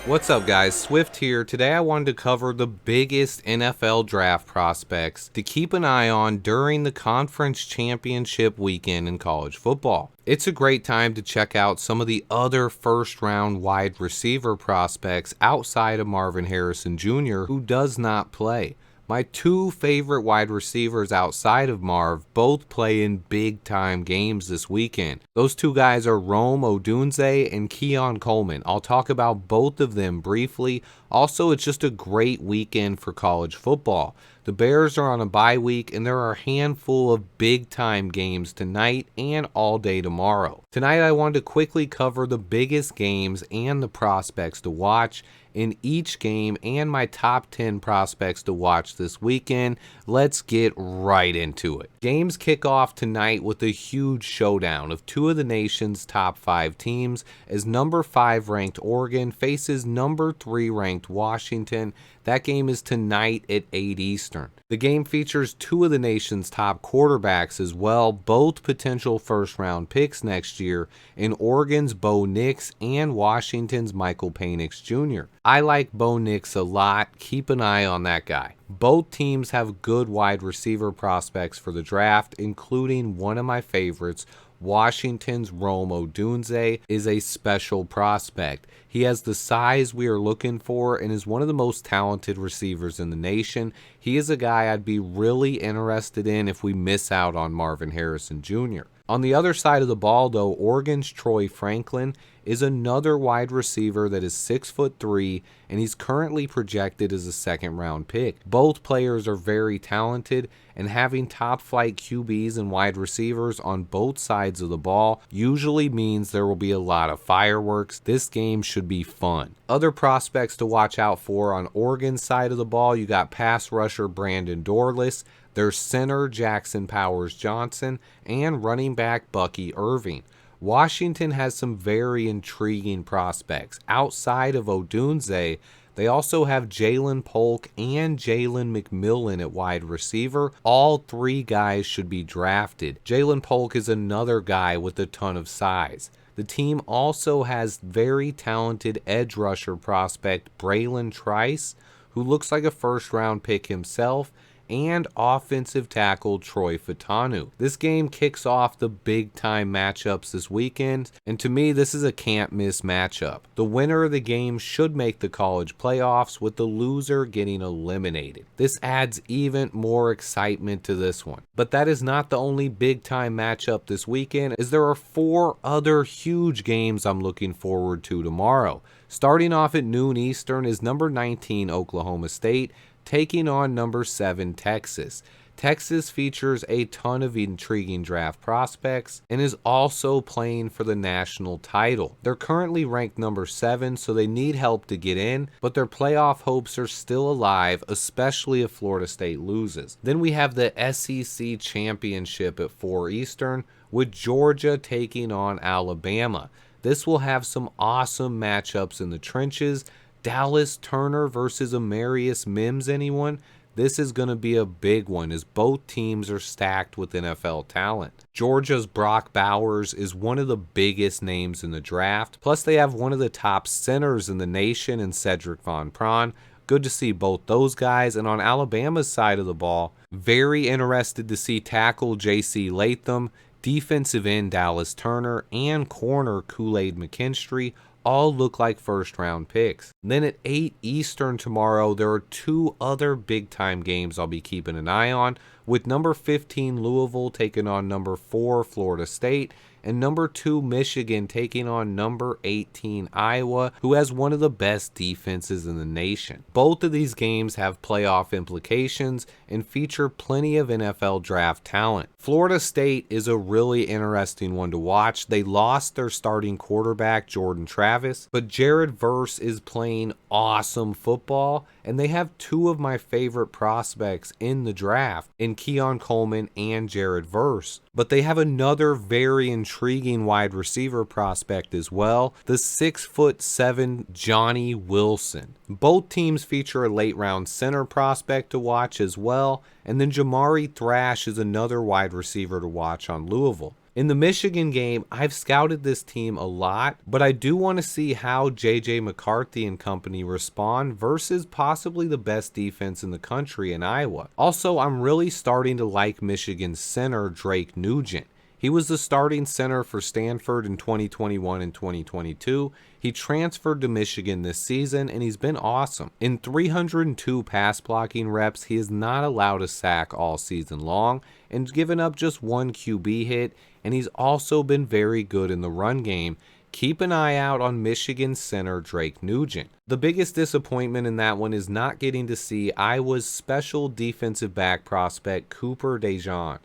What's up, guys? Swift here. Today I wanted to cover the biggest NFL draft prospects to keep an eye on during the conference championship weekend in college football. It's a great time to check out some of the other first round wide receiver prospects outside of Marvin Harrison Jr., who does not play. My two favorite wide receivers outside of Marv both play in big-time games this weekend. Those two guys are Rome Odunze and Keon Coleman. I'll talk about both of them briefly. Also, it's just a great weekend for college football. The Bears are on a bye week, and there are a handful of big-time games tonight and all day tomorrow. Tonight, I wanted to quickly cover the biggest games and the prospects to watch in each game and my top 10 prospects to watch this weekend. Let's get right into it. Games kick off tonight with a huge showdown of two of the nation's top 5 teams as number 5 ranked Oregon faces number 3 ranked Washington. That game is tonight at 8 Eastern. The game features two of the nation's top quarterbacks as well, both potential first-round picks next year in Oregon's Bo Nix and Washington's Michael Penix Jr. I like Bo Nix a lot. Keep an eye on that guy. Both teams have good wide receiver prospects for the draft, including one of my favorites. Washington's Rome Odunze is a special prospect. He has the size we are looking for and is one of the most talented receivers in the nation. He is a guy I'd be really interested in if we miss out on Marvin Harrison Jr. On the other side of the ball, though, Oregon's Troy Franklin is another wide receiver that is 6'3", and he's currently projected as a second-round pick. Both players are very talented, and having top-flight QBs and wide receivers on both sides of the ball usually means there will be a lot of fireworks. This game should be fun. Other prospects to watch out for on Oregon's side of the ball, you got pass rusher Brandon Dorless, their center Jackson Powers Johnson, and running back Bucky Irving. Washington has some very intriguing prospects. Outside of Odunze, they also have Jalen Polk and Jalen McMillan at wide receiver. All three guys should be drafted. Jalen Polk is another guy with a ton of size. The team also has very talented edge rusher prospect Braylon Trice, who looks like a first-round pick himself, and offensive tackle Troy Fatanu. This game kicks off the big-time matchups this weekend, and to me, this is a can't-miss matchup. The winner of the game should make the college playoffs, with the loser getting eliminated. This adds even more excitement to this one. But that is not the only big-time matchup this weekend, as there are 4 other huge games I'm looking forward to tomorrow. Starting off at noon Eastern is number 19 Oklahoma State taking on number 7 Texas. Texas features a ton of intriguing draft prospects and is also playing for the national title. They're currently ranked number 7, so they need help to get in, but their playoff hopes are still alive, especially if Florida State loses. Then we have the SEC Championship at 4 Eastern, with Georgia taking on Alabama. This will have some awesome matchups in the trenches. Dallas Turner versus Amarius Mims, anyone? This is going to be a big one as both teams are stacked with NFL talent. Georgia's Brock Bowers is one of the biggest names in the draft. Plus, they have one of the top centers in the nation in Cedric Von Pran. Good to see both those guys. And on Alabama's side of the ball, very interested to see tackle J.C. Latham, defensive end Dallas Turner, and corner Kool-Aid McKinstry all look like first-round picks. Then at 8 Eastern tomorrow, there are 2 other big-time games I'll be keeping an eye on, with number 15 Louisville taking on number 4 Florida State, and number 2 Michigan taking on number 18 Iowa, who has one of the best defenses in the nation. Both of these games have playoff implications and feature plenty of NFL draft talent. Florida State is a really interesting one to watch. They lost their starting quarterback, Jordan Travis, but Jared Verse is playing awesome football, and they have 2 of my favorite prospects in the draft in Keon Coleman and Jared Verse. But they have another very intriguing wide receiver prospect as well, the 6'7" Johnny Wilson. Both teams feature a late round center prospect to watch as well, and then Jamari Thrash is another wide receiver to watch on Louisville. In the Michigan game, I've scouted this team a lot, but I do want to see how J.J. McCarthy and company respond versus possibly the best defense in the country in Iowa. Also, I'm really starting to like Michigan's center, Drake Nugent. He was the starting center for Stanford in 2021 and 2022. He transferred to Michigan this season, and he's been awesome. In 302 pass blocking reps, he is not allowed a sack all season long and given up just one QB hit, and he's also been very good in the run game. Keep an eye out on Michigan center Drake Nugent. The biggest disappointment in that one is not getting to see Iowa's special defensive back prospect Cooper DeJean.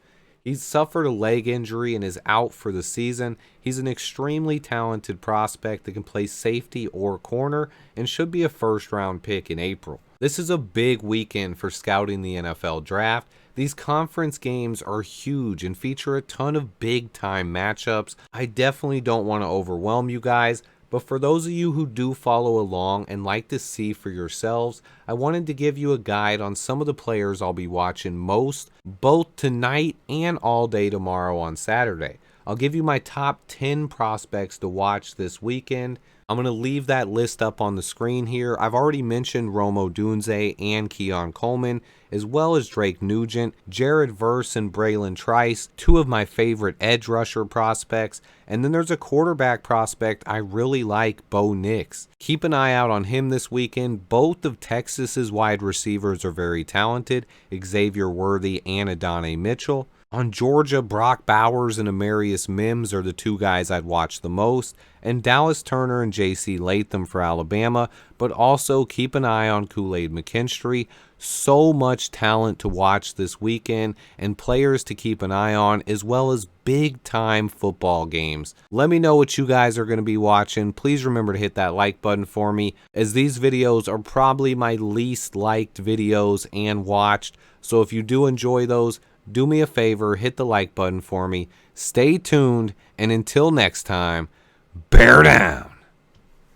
He's suffered a leg injury and is out for the season. He's an extremely talented prospect that can play safety or corner and should be a first-round pick in April. This is a big weekend for scouting the NFL draft. These conference games are huge and feature a ton of big-time matchups. I definitely don't want to overwhelm you guys, but for those of you who do follow along and like to see for yourselves, I wanted to give you a guide on some of the players I'll be watching most, both tonight and all day tomorrow on Saturday. I'll give you my top 10 prospects to watch this weekend. I'm going to leave that list up on the screen here. I've already mentioned Rome Odunze and Keon Coleman, as well as Drake Nugent, Jared Verse, and Braylon Trice, two of my favorite edge rusher prospects. And then there's a quarterback prospect I really like, Bo Nix. Keep an eye out on him this weekend. Both of Texas's wide receivers are very talented, Xavier Worthy and Adonai Mitchell. On Georgia, Brock Bowers and Amarius Mims are the two guys I'd watch the most, and Dallas Turner and J.C. Latham for Alabama, but also keep an eye on Kool-Aid McKinstry. So much talent to watch this weekend and players to keep an eye on, as well as big-time football games. Let me know what you guys are going to be watching. Please remember to hit that like button for me, as these videos are probably my least liked videos and watched. So if you do enjoy those, do me a favor, hit the like button for me. Stay tuned, and until next time, bear down.